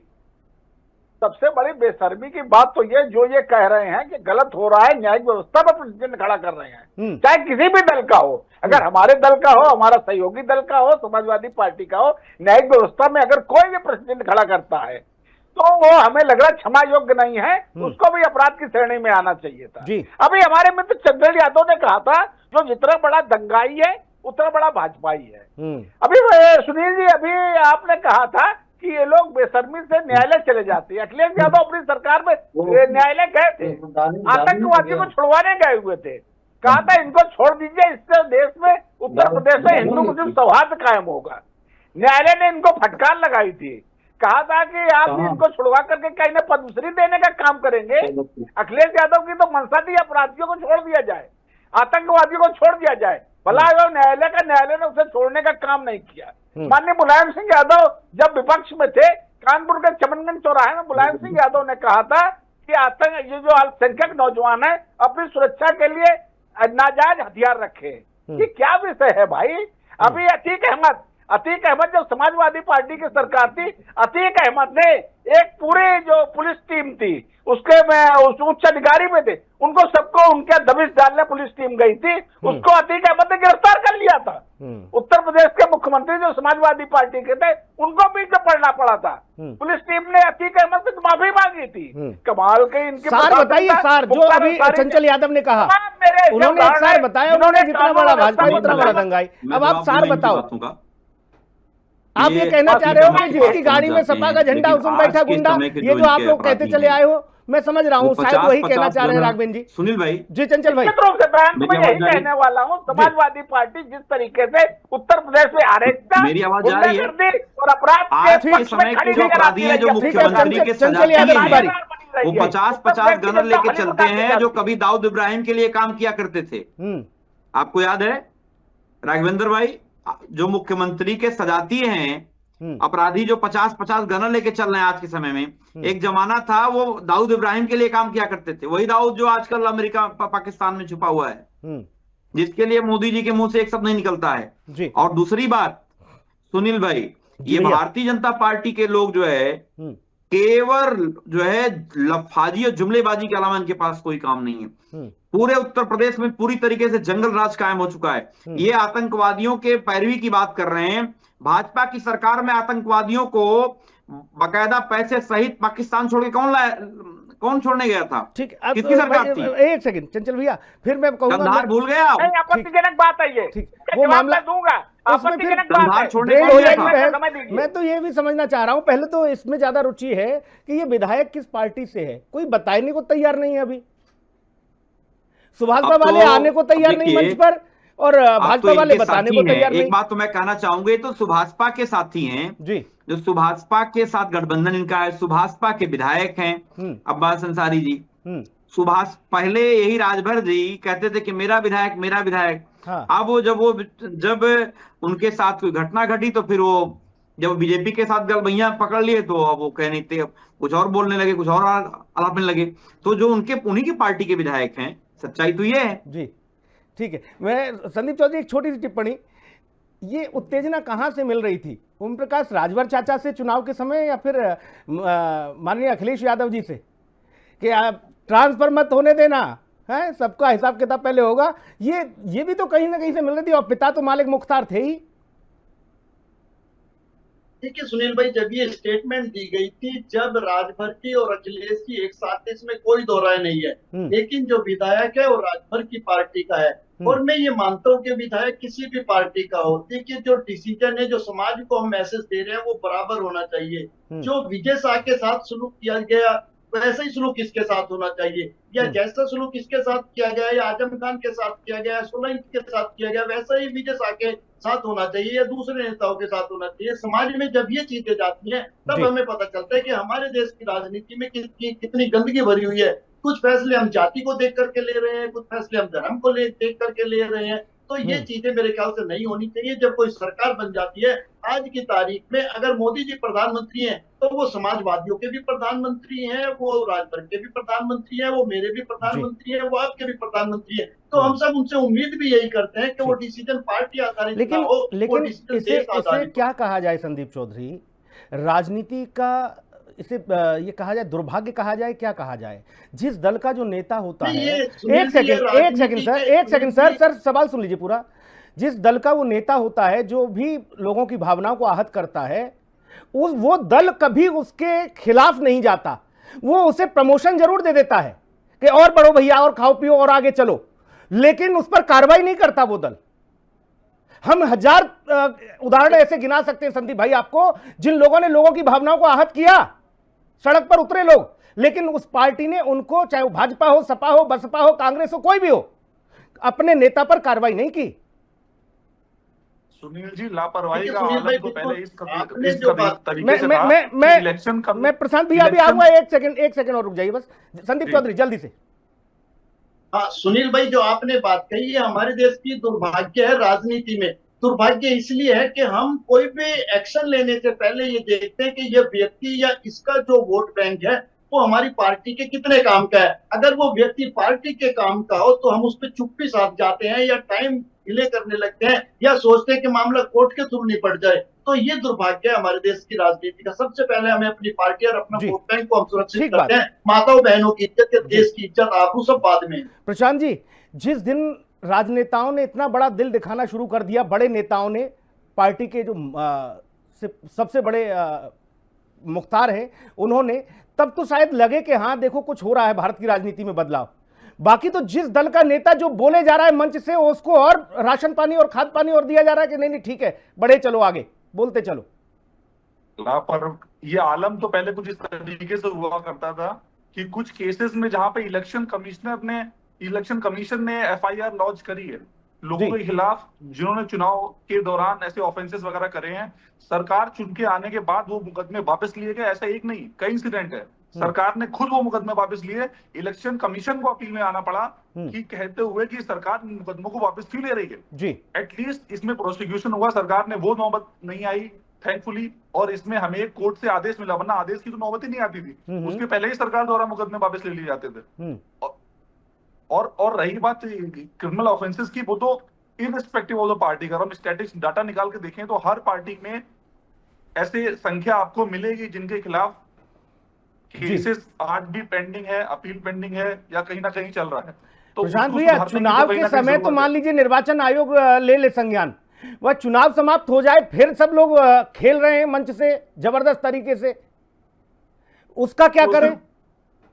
सबसे बड़ी बेशर्मी की बात तो ये जो ये कह रहे हैं कि गलत हो रहा है, न्यायिक व्यवस्था पर प्रश्न खड़ा कर रहे हैं, चाहे किसी भी दल का हो। अगर हमारे दल का हो, हमारा सहयोगी दल का हो, समाजवादी पार्टी का हो, न्यायिक व्यवस्था में अगर कोई भी प्रश्न खड़ा करता है तो वो हमें लग रहा है क्षमा योग्य नहीं है, उसको भी अपराध की श्रेणी में आना चाहिए था। अभी हमारे मित्र चंद्रेल यादव ने कहा था जो जितना बड़ा दंगाई है उतना बड़ा भाजपाई है। अभी सुनील जी, अभी आपने कहा था कि ये लोग बेशर्मी से न्यायालय चले जाते हैं। अखिलेश यादव अपनी सरकार में न्यायालय गए थे, आतंकवादियों को छुड़वाने गए हुए थे, कहा था इनको छोड़ दीजिए, इससे देश में उत्तर प्रदेश में हिंदू मुस्लिम सौहार्द कायम होगा। न्यायालय ने इनको फटकार लगाई थी, कहा था कि आप इनको छुड़वा करके कहीं ना पद्मश्री देने का काम करेंगे। अखिलेश यादव की तो मंशा थी अपराधियों को छोड़ दिया जाए, आतंकवादियों को छोड़ दिया जाए। भला न्यायालय ने उसे छोड़ने का काम नहीं किया। माननीय मुलायम सिंह यादव जब विपक्ष में थे, कानपुर के चमनगंज चौराहे में मुलायम सिंह यादव ने कहा था कि ये जो अल्पसंख्यक नौजवान है अपनी सुरक्षा के लिए नाजायज हथियार रखे। ये क्या विषय है भाई? अभी अतीक अहमद जब समाजवादी पार्टी की सरकार थी, अतीक अहमद ने एक पूरी जो पुलिस टीम थी उसके में उस उच्च अधिकारी में थे, उनको सबको उनके दबिश डालने पुलिस टीम गई थी, उसको अतीक अहमद ने गिरफ्तार कर लिया था। उत्तर प्रदेश के मुख्यमंत्री जो समाजवादी पार्टी के थे उनको भी तो पढ़ना पड़ा था। पुलिस टीम ने अतीक अहमद से माफी मांगी थी। कमाल के इनके सार बताइए, सार जो अभी चंचल यादव ने कहा, उन्होंने एक सार बताया, उन्होंने जितना बड़ा भाजपा उतना बड़ा दंगाई। अब आप सार बताओ, आप ये कहना चाह रहे हो कि जिसकी गाड़ी में सपा का झंडा उसमें बैठा गुंडा, ये जो आप लोग कहते चले आए हो, मैं समझ रहा हूँ शायद वही कहना चाह रहे हैं राघवेंद्र जी। सुनील भाई जी, चंचल भाई, मैं यही कहने वाला हूँ, समाजवादी पार्टी जिस तरीके से उत्तर प्रदेश में अराजकता, मेरी आवाज आ रही है और अपराध के समय के जो अपराधी है, जो मुख्यमंत्री के सजा वो 50-50 गनर लेके चलते हैं, जो कभी दाऊद इब्राहिम के लिए काम किया करते थे। आपको याद है राघवेंद्र भाई, जो मुख्यमंत्री के सजाती हैं अपराधी जो 50-50 गनर लेके चल रहे हैं आज के समय में, एक जमाना था वो दाऊद इब्राहिम के लिए काम किया करते थे। वही दाऊद जो आजकल अमेरिका पाकिस्तान में छुपा हुआ है, जिसके लिए मोदी जी के मुंह से एक शब्द नहीं निकलता है। और दूसरी बात सुनील भाई, ये भारतीय जनता पार्टी के लोग जो है केवल जो है लफाजी और जुमलेबाजी के अलावा इनके पास कोई काम नहीं है। पूरे उत्तर प्रदेश में पूरी तरीके से जंगल राज कायम हो चुका है। ये आतंकवादियों के पैरवी की बात कर रहे हैं। भाजपा की सरकार में आतंकवादियों को बकायदा पैसे सहित पाकिस्तान छोड़ के कौन कौन छोड़ने गया था? ठीक, अब किसकी सरकार थी? एक सेकंड चंचल भैया, फिर मैं कहूंगा कंधार भूल गए आप? नहीं, आपत्तिजनक बात है ये। ठीक, इसका वो जवाब मामला मैं दूंगा। उसमें फिर आपत्तिजनक बात कंधार है। छोड़ने ब्रेक कौन हो गया जाएगी था? बहस। समय दीजिए। मैं तो ये भी समझना चाह रहा हूं, पहले तो इसमें ज्यादा रुचि है कि ये विधायक किस पार्टी से है, कोई बताने को तैयार नहीं है अभी। सुभाषपा अब तो वाले आने को तैयार नहीं देखिए, मंच पर, और आप भाजपा तो वाले इनके बताने साथी को हैं। तैयार नहीं। एक बात तो मैं कहना चाहूंगा, ये तो सुभाषपा के साथी हैं, जी, जो सुभाषपा के साथ गठबंधन इनका है, सुभाषपा के विधायक हैं अब्बास अंसारी जी। सुभाष पहले यही राजभर जी कहते थे कि मेरा विधायक मेरा विधायक। हाँ। अब वो जब उनके साथ कोई घटना घटी तो फिर वो जब बीजेपी के साथ गलबैया पकड़ लिए तो अब वो कहने थे, कुछ और बोलने लगे, कुछ और आलापने लगे। तो जो उन्हीं की पार्टी के विधायक हैं, सच्चाई तो ये है। जी, ठीक है। मैं संदीप चौधरी, एक छोटी सी टिप्पणी, ये उत्तेजना कहां से मिल रही थी? ओम प्रकाश राजभर चाचा से चुनाव के समय, या फिर माननीय अखिलेश यादव जी से कि आप ट्रांसफर मत होने देना है, सबका हिसाब किताब पहले होगा? ये भी तो कहीं ना कहीं से मिल रही थी, और पिता तो मालिक मुख्तार थे ही। देखिए सुनील भाई, जब ये स्टेटमेंट दी गई थी, जब राजभर की और अखिलेश की एक साथ, इसमें कोई दो राय नहीं है, लेकिन जो विधायक है वो राजभर की पार्टी का है। और मैं ये मानता हूँ कि विधायक किसी भी पार्टी का हो, देखिए जो डिसीजन है, जो समाज को हम मैसेज दे रहे हैं, वो बराबर होना चाहिए। जो विजय शाह के साथ सलूक किया गया, वैसा ही सलूक इसके साथ होना चाहिए, या जैसा सलूक इसके साथ किया गया, या आजम खान के साथ किया गया, सोलंकी के साथ किया गया, वैसा ही विजय शाह के साथ होना चाहिए, या दूसरे नेताओं के साथ होना चाहिए। समाज में जब ये चीजें जाती हैं, तब हमें पता चलता है कि हमारे देश की राजनीति में कितनी गंदगी भरी हुई है। कुछ फैसले हम जाति को देख करके ले रहे हैं, कुछ फैसले हम धर्म को देख करके ले रहे हैं। तो ये चीजें मेरे ख्याल से नहीं होनी चाहिए। जब कोई सरकार बन जाती है, आज की तारीख में अगर मोदी जी प्रधानमंत्री हैं, तो वो समाजवादियों के भी प्रधानमंत्री हैं, वो राजभर के भी प्रधानमंत्री हैं, वो मेरे भी प्रधानमंत्री हैं, वो आपके भी प्रधानमंत्री हैं। तो हम सब उनसे उम्मीद भी यही करते हैं कि वो डिसीजन पार्टी आधारित ना हो, वो डिसीजन देश आधारित। क्या कहा जाए संदीप चौधरी, राजनीति का इसे ये कहा जाए, दुर्भाग्य कहा जाए, क्या कहा जाए? जिस दल का जो नेता होता है, एक सेकंड सर, सवाल सुन लीजिए पूरा। जिस दल का वो नेता होता है, जो भी लोगों की भावनाओं को आहत करता है, वो दल कभी उसके खिलाफ नहीं जाता, वो उसे प्रमोशन जरूर दे देता है कि और बढ़ो भैया, और खाओ पियो और आगे चलो, लेकिन उस पर कार्रवाई नहीं करता वो दल। हम हजार उदाहरण ऐसे गिना सकते हैं संदीप भाई आपको, जिन लोगों ने लोगों की भावनाओं को आहत किया, सड़क पर उतरे लोग, लेकिन उस पार्टी ने उनको, चाहे वो भाजपा हो, सपा हो, बसपा हो, कांग्रेस हो, कोई भी हो, अपने नेता पर कार्रवाई नहीं की। सुनील जी, लापरवाही का आलम तो पहले इस तरीके से था। मैं प्रशांत भैया अभी आऊंगा, एक सेकंड और रुक जाइए बस, संदीप चौधरी जल्दी से। हाँ सुनील भाई, जो आपने बात कही है, हमारे देश की दुर्भाग्य है राजनीति में। दुर्भाग्य इसलिए है कि हम कोई भी एक्शन लेने से पहले ये देखते हैं कि ये व्यक्ति या इसका जो वोट बैंक है, वो हमारी पार्टी के कितने काम का है। अगर वो व्यक्ति पार्टी के काम का हो, तो हम उस पर चुप्पी साध जाते हैं, या टाइम डिले करने लगते हैं, या सोचते हैं कि मामला कोर्ट के थ्रू निपट जाए। तो ये दुर्भाग्य है हमारे देश की राजनीति का। सबसे पहले हमें अपनी पार्टी और अपना वोट बैंक को हम सुरक्षित करते हैं। माताओं बहनों की इज्जत या देश की इज्जत, आबरू सब बाद में। प्रशांत जी, जिस दिन राजनेताओं ने इतना बड़ा दिल दिखाना शुरू कर दिया, बड़े नेताओं ने, पार्टी के जो सबसे बड़े मुख्तार हैं उन्होंने, तब तो शायद लगे कि हाँ देखो कुछ हो रहा है भारत की राजनीति में बदलाव। बाकी तो जिस दल का नेता जो बोले जा रहा है मंच से, उसको और राशन पानी और खाद पानी और दिया जा रहा है कि नहीं नहीं ठीक है, बढ़े चलो, आगे बोलते चलो। पर ये आलम तो पहले कुछ इस तरीके से हुआ करता था कि कुछ केसेस में जहां पे इलेक्शन कमीशन ने एफआईआर लॉन्च करी है लोगों के खिलाफ, जिन्होंने चुनाव के दौरान ऐसे ऑफेंसेस वगैरह करे हैं, सरकार चुन के आने के बाद वो मुकदमे वापस लिए गए। ऐसा एक नहीं, कई इंसिडेंट है। सरकार ने खुद वो मुकदमे वापस लिए, इलेक्शन कमीशन को अपील में आना पड़ा कि कहते हुए कि सरकार मुकदमों को वापस क्यों ले रही है जी। एटलीस्ट इसमें प्रोसिक्यूशन हुआ, सरकार ने, वो नौबत नहीं आई थैंकफुली, और इसमें हमें एक कोर्ट से आदेश मिला, वरना आदेश की तो नौबत ही नहीं आती थी। उसके पहले ही सरकार द्वारा मुकदमे वापस ले लिए जाते थे। और रही बात क्रिमिनल ऑफेंसेस की, वो तो इररिस्पेक्टिव ऑफ द पार्टी का, हम स्टैटिस्टिक्स डाटा निकाल के देखें तो हर पार्टी में ऐसे संख्या आपको मिलेगी जिनके खिलाफ केसेस आज भी पेंडिंग है, अपील पेंडिंग है, या कहीं ना कहीं चल रहा है। तो प्रशांत भैया, चुनाव के समय तो मान लीजिए निर्वाचन आयोग ले संज्ञान, वह चुनाव समाप्त हो जाए, फिर सब लोग खेल रहे हैं मंच से जबरदस्त तरीके से, उसका क्या करें?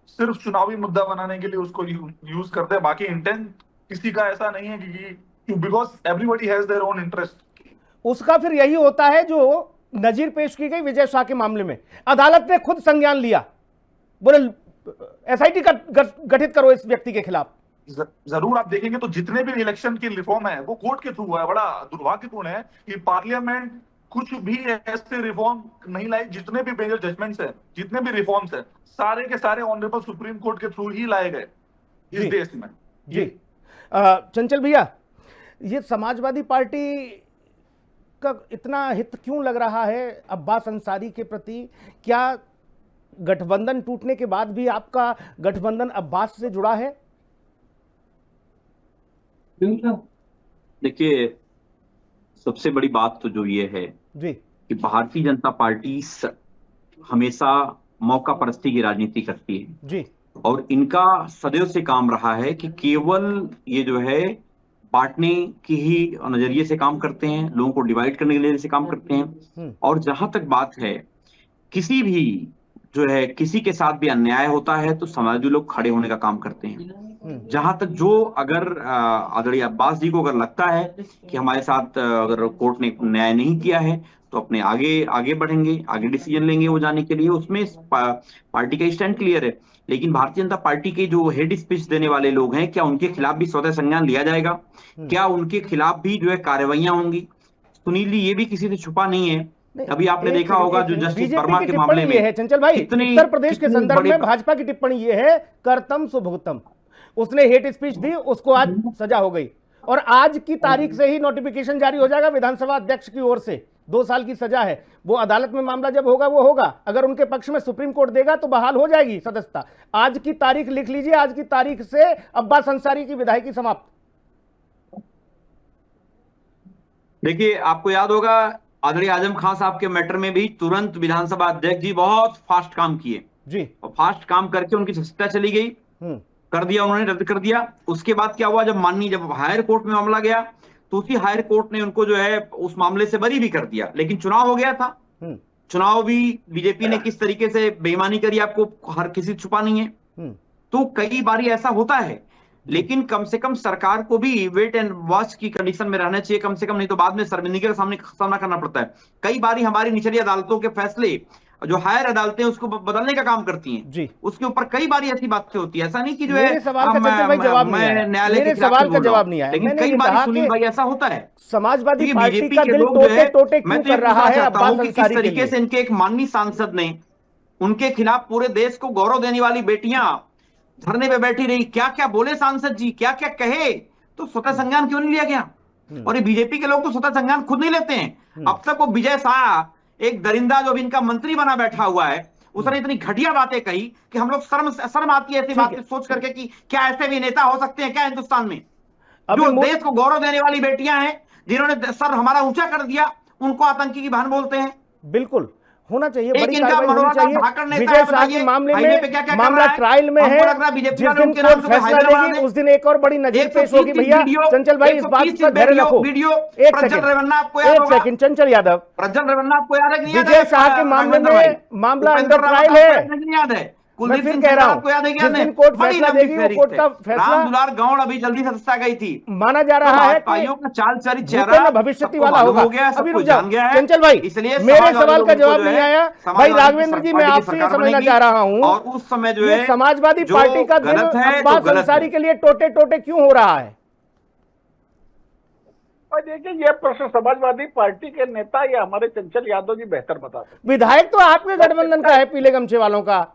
सिर्फ चुनावी मुद्दा बनाने के लिए उसको यूज करते हैं। बाकी इंटेंट किसी का ऐसा नहीं है कि because everybody has their own interest. उसका फिर यही होता है जो नजीर पेश की गई विजय शाह के मामले में अदालत ने खुद संज्ञान लिया, बोले एसआईटी का गठित करो इस व्यक्ति के खिलाफ। जरूर आप देखेंगे तो जितने भी इलेक्शन की रिफॉर्म है वो कोर्ट के थ्रू हुआ है। बड़ा दुर्भाग्यपूर्ण है कि पार्लियामेंट कुछ भी ऐसे रिफॉर्म नहीं लाई। जितने भी मेजर जजमेंट्स है, जितने भी रिफॉर्म्स है, सारे के सारे ऑनरेबल सुप्रीम कोर्ट के थ्रू ही लाए गए इस देश में। जी चंचल भैया, ये समाजवादी पार्टी का इतना हित क्यों लग रहा है अब्बास अंसारी के प्रति? क्या गठबंधन टूटने के बाद भी आपका गठबंधन अब्बास से जुड़ा है? देखिए, सबसे बड़ी बात तो जो ये है जी कि भारतीय जनता पार्टी हमेशा मौका परस्ती की राजनीति करती है जी, और इनका सदैव से काम रहा है कि केवल ये जो है बांटने की ही नजरिए से काम करते हैं, लोगों को डिवाइड करने के नजरिए से काम करते हैं। और जहां तक बात है किसी भी जो है किसी के साथ भी अन्याय होता है तो समाजवादी लोग खड़े होने का काम करते हैं। जहां तक जो अगर आदरणीय अब्बास जी को अगर लगता है कि हमारे साथ अगर कोर्ट ने न्याय नहीं किया है तो अपने आगे बढ़ेंगे, आगे डिसीजन लेंगे वो जाने के लिए, उसमें पार्टी का स्टैंड क्लियर है। लेकिन भारतीय जनता पार्टी के जो हेड स्पीच देने वाले लोग हैं, क्या उनके खिलाफ भी स्वतः संज्ञान लिया जाएगा? क्या उनके खिलाफ भी जो है कार्रवाइयां होंगी? सुनील जी, ये भी किसी से छुपा नहीं है। अभी आपने देखा होगा जो जस्टिस वर्मा के मामले में है चंचल भाई, उत्तर प्रदेश के संदर्भ में भाजपा की टिप्पणी ये है कर्तम सुभगतम। उसने हेट स्पीच दी, उसको आज सजा हो गई और आज की तारीख से ही नोटिफिकेशन जारी हो जाएगा विधानसभा अध्यक्ष की ओर से। 2 साल की सजा है, वो अदालत में मामला जब होगा वो होगा, अगर उनके पक्ष में सुप्रीम कोर्ट देगा तो बहाल हो जाएगी सदस्यता। आज की तारीख लिख लीजिए, आज की तारीख से अब्बास अंसारी की विधायकी समाप्त। देखिए, आपको याद होगा आदरणीय आजम खान साहब के मैटर में भी तुरंत विधानसभा अध्यक्ष जी बहुत फास्ट काम किए जी, और फास्ट काम करके उनकी सत्ता चली गई, कर दिया उन्होंने, रद्द कर दिया। उसके बाद क्या हुआ, जब हायर कोर्ट में मामला गया तो उसी हायर कोर्ट ने उनको जो है उस मामले से बरी भी कर दिया। लेकिन चुनाव हो गया था, चुनाव भी बीजेपी ने किस तरीके से बेईमानी करी आपको हर किसी छुपा नहीं है। तो कई बारी ऐसा होता है, लेकिन कम से कम सरकार को भी वेट एंड वॉच की कंडीशन में रहना चाहिए कम से कम, नहीं तो बाद में शर्मिंदगी का सामना करना पड़ता है। कई बारी हमारी निचली अदालतों के फैसले जो हायर अदालतें उसको बदलने का काम करती हैं जी, उसके ऊपर कई बारी ऐसी बातें होती है। ऐसा नहीं कि जो है मेरे सवाल का जवाब नहीं आया, लेकिन कई बार सुनील भाई ऐसा होता है। समाजवादी पार्टी का दिल टोटे क्यों कर रहा है अब्बास अंसारी किस तरीके से इनके एक माननीय सांसद ने उनके खिलाफ पूरे देश को गौरव देने वाली बेटियां धरने पे बैठी रही, क्या क्या बोले सांसद जी, क्या क्या कहे, तो स्वतः संज्ञान क्यों नहीं लिया गया? और ये बीजेपी के लोग तो स्वतः संज्ञान खुद नहीं लेते हैं। अब तक वो विजय शाह एक दरिंदा जो इनका मंत्री बना बैठा हुआ है, उसने इतनी घटिया बातें कही कि हम लोग शर्म आती है ऐसी बातें सोच करके कि क्या ऐसे भी नेता हो सकते हैं क्या हिंदुस्तान में? जो देश को गौरव देने वाली बेटियां हैं, जिन्होंने सर हमारा ऊंचा कर दिया, उनको आतंकी की बहन बोलते हैं। बिल्कुल होना चाहिए, बड़ी कार्रवाई होनी चाहिए। विजय शाह के मामले में मामला ट्रायल में है, जिस दिन कोर्ट फैसला देगी उस दिन एक और बड़ी नजीर पेश होगी। भैया चंचल भाई इस बात पर धैर्य रखो, एक सेकंड चंचल यादव, प्रज्वल रेवन्ना आपको याद है? विजय शाह के मामले में मामला अंडर ट्रायल है, याद है? मैं फिर कह रहा हूँ जिस दिन कोर्ट फैसला देगी वो कोर्ट का फैसला। रामदुलार गौड़ अभी जल्दी सत्ता गई थी, माना जा रहा है का चाल चरित चेहरा भविष्यति वाला होगा। अभी रुक जाओ चंचल भाई, इसलिए मेरे सवाल का जवाब नहीं आया भाई। राघवेंद्र जी, मैं आपसे ये समझना चाह रहा हूँ और उस समय जो है समाजवादी पार्टी का दिल अब्बास अंसारी के लिए टोटे क्यों हो रहा है? और देखिए, ये प्रश्न समाजवादी पार्टी के नेता या हमारे चंचल यादव जी बेहतर बताते। विधायक तो आपके गठबंधन का है, पीले गमछे वालों का।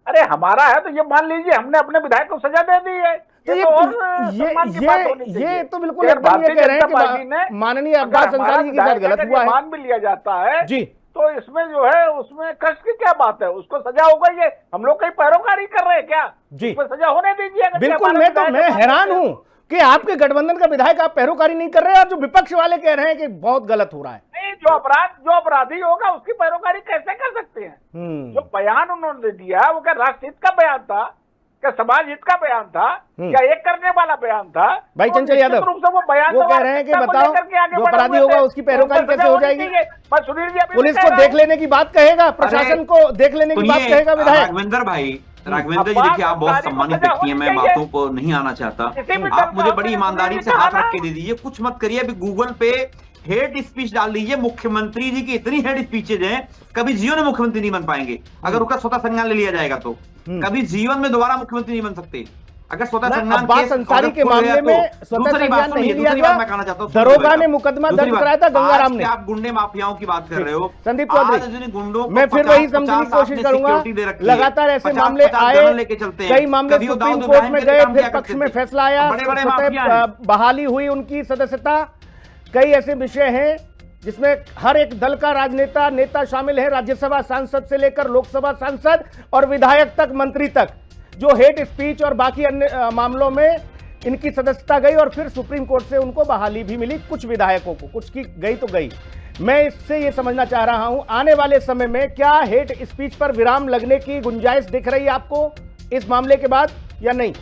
अरे हमारा है तो ये मान लीजिए हमने अपने विधायक को सजा दे दी है। तो ये तो बिल्कुल एकदम ये कह रहे हैं कि माननीय अब्बास अंसारी के साथ गलत हुआ है, मान भी लिया जाता है जी, तो इसमें जो है उसमें कष्ट की क्या बात है? उसको सजा होगा, ये हम लोग कहीं पैरोकारी कर रहे हैं क्या जी? उसमें सजा होने दीजिए। बिल्कुल, मैं हैरान हूं कि आपके गठबंधन का विधायक आप पैरोकारी नहीं कर रहे हैं और जो विपक्ष वाले कह रहे हैं कि बहुत गलत हो रहा है। नहीं, जो अपराधी होगा उसकी पैरोकारी कैसे कर सकते हैं? जो बयान उन्होंने दिया वो क्या राष्ट्रहित का बयान था? क्या समाज हित का बयान था, क्या एक करने वाला बयान था? भाई तो चंचल यादव, निश्चित रूप से वो बयान वो तो कह रहे हैं कि वास्तविकता को बताओ लेकर के आगे जो बढ़े अपराधी हुए होगा थे। उसकी पैरोकारी उनको कैसे सजा हो होनी जाएगी? चाहिए। मैं सुनील जी अभी पुलिस भी को कह देख रहा हूं। लेने की बात कहेगा, प्रशासन को देख लेने की बात सुनिए, कहेगा विधायक। राघवेंद्र जी, देखिए आप बहुत सम्मानित व्यक्ति हैं, मैं बातों को नहीं आना चाहता। आप मुझे बड़ी ईमानदारी से हाथ रख के दे दीजिए, कुछ मत करिए। अभी गूगल पे हेट स्पीच डाल दीजिए, मुख्यमंत्री जी की इतनी हेट स्पीचेज हैं, कभी जीवन में मुख्यमंत्री नहीं बन पाएंगे अगर उनका स्वतः संज्ञान ले लिया जाएगा तो। कभी जीवन में दोबारा मुख्यमंत्री नहीं बन सकते अगर स्वतः संज्ञान। अब्बास अंसारी के मामले में स्वतः संज्ञान नहीं लिया गया, मैं कहना चाहता हूँ, दरोगा ने मुकदमा दर्ज कराया था गंगाराम ने। आप गुंडे माफियाओं की बात कर रहे हो संदीप चौधरी, मैं फिर 50, वही समझने की कोशिश करूंगा। लगातार ऐसे मामले आए, कई मामले सुप्रीम कोर्ट में गए, फिर पक्ष में फैसला आया, बहाली हुई उनकी सदस्यता। कई ऐसे विषय हैं जिसमें हर एक दल का राजनेता नेता शामिल है, राज्यसभा सांसद से लेकर लोकसभा सांसद और विधायक तक, मंत्री तक, जो हेट स्पीच और बाकी अन्य मामलों में इनकी सदस्यता गई और फिर सुप्रीम कोर्ट से उनको बहाली भी मिली। कुछ विधायकों को, कुछ की गई तो गई। मैं इससे ये समझना चाह रहा हूं, आने वाले समय में क्या हेट स्पीच पर विराम लगने की गुंजाइश दिख रही है आपको इस मामले के बाद या नहीं?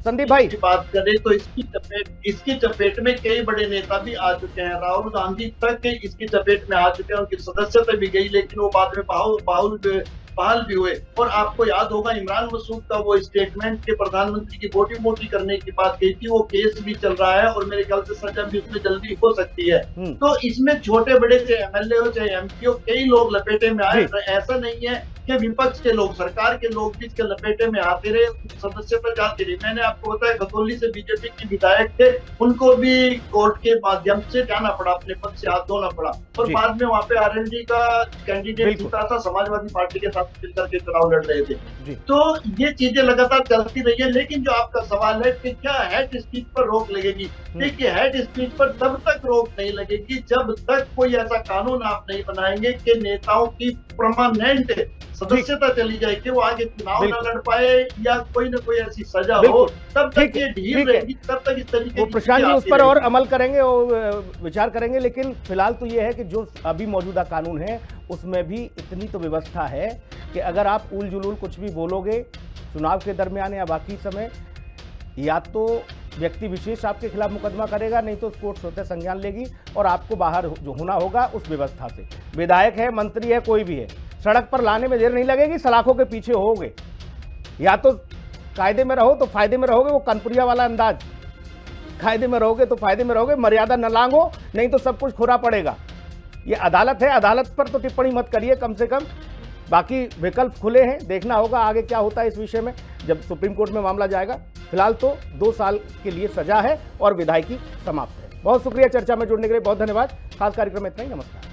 संदीप भाई की बात करें तो इसकी चपेट में कई बड़े नेता भी आ चुके हैं। राहुल गांधी तक इसकी चपेट में आ चुके हैं, उनकी सदस्यता भी गई, लेकिन वो बाद में बहाल भी हुए। और आपको याद होगा इमरान मसूद का वो स्टेटमेंट के प्रधानमंत्री की बोटी मोटी करने की बात कही थी, वो केस भी चल रहा है और मेरे ख्याल से सजा भी उसमें जल्दी हो सकती है। तो इसमें छोटे बड़े चाहे एमएलए हो चाहे एमपी हो, कई लोग लपेटे में आए। ऐसा नहीं है कि विपक्ष के लोग, सरकार के लोग भी इसके लपेटे में आते रहे, सदस्यता जाती रही। मैंने आपको बताया खतौली से बीजेपी के विधायक थे, उनको भी कोर्ट के माध्यम से जाना पड़ा, अपने पद से हाथ धोना पड़ा और बाद में वहां पे आरएलडी का कैंडिडेट जीता था, समाजवादी पार्टी के साथ मिलकर के चुनाव लड़ रहे थे। तो ये चीजें लगातार चलती रही है। लेकिन जो आपका सवाल है कि क्या हेट स्पीच पर रोक लगेगी, देखिए हेट स्पीच पर तब तक रोक नहीं लगेगी जब तक कोई ऐसा कानून आप नहीं बनाएंगे कि नेताओं की परमानेंट सदस्यता चली जाए, कि वो आगे चुनाव न लड़ पाए या कोई न कोई ऐसी सजा हो, तब तक ये ढील रहेगी, तब तक इस तरीके वो प्रशांत जी उस पर और अमल करेंगे और विचार करेंगे। लेकिन फिलहाल तो ये है कि जो अभी मौजूदा कानून है उसमें भी इतनी तो व्यवस्था है कि अगर आप उल जुलूल कुछ भी बोलोगे चुनाव के दरमियान या बाकी समय, या तो व्यक्ति विशेष आपके खिलाफ मुकदमा करेगा, नहीं तो कोर्ट स्वतः संज्ञान लेगी और आपको बाहर जो होना होगा उस व्यवस्था से। विधायक है, मंत्री है, कोई भी है, सड़क पर लाने में देर नहीं लगेगी, सलाखों के पीछे होगे। या तो कायदे में रहो तो फायदे में रहोगे, वो कानपुरिया वाला अंदाज, कायदे में रहोगे तो फायदे में रहोगे, मर्यादा न लांघो नहीं तो सब कुछ खुरा पड़ेगा। ये अदालत है, अदालत पर तो टिप्पणी मत करिए कम से कम। बाकी विकल्प खुले हैं, देखना होगा आगे क्या होता है इस विषय में जब सुप्रीम कोर्ट में मामला जाएगा। फिलहाल तो 2 साल के लिए सजा है और विधायकी समाप्त है। बहुत शुक्रिया चर्चा में जुड़ने के लिए, बहुत धन्यवाद। खास कार्यक्रम में इतना ही, नमस्कार।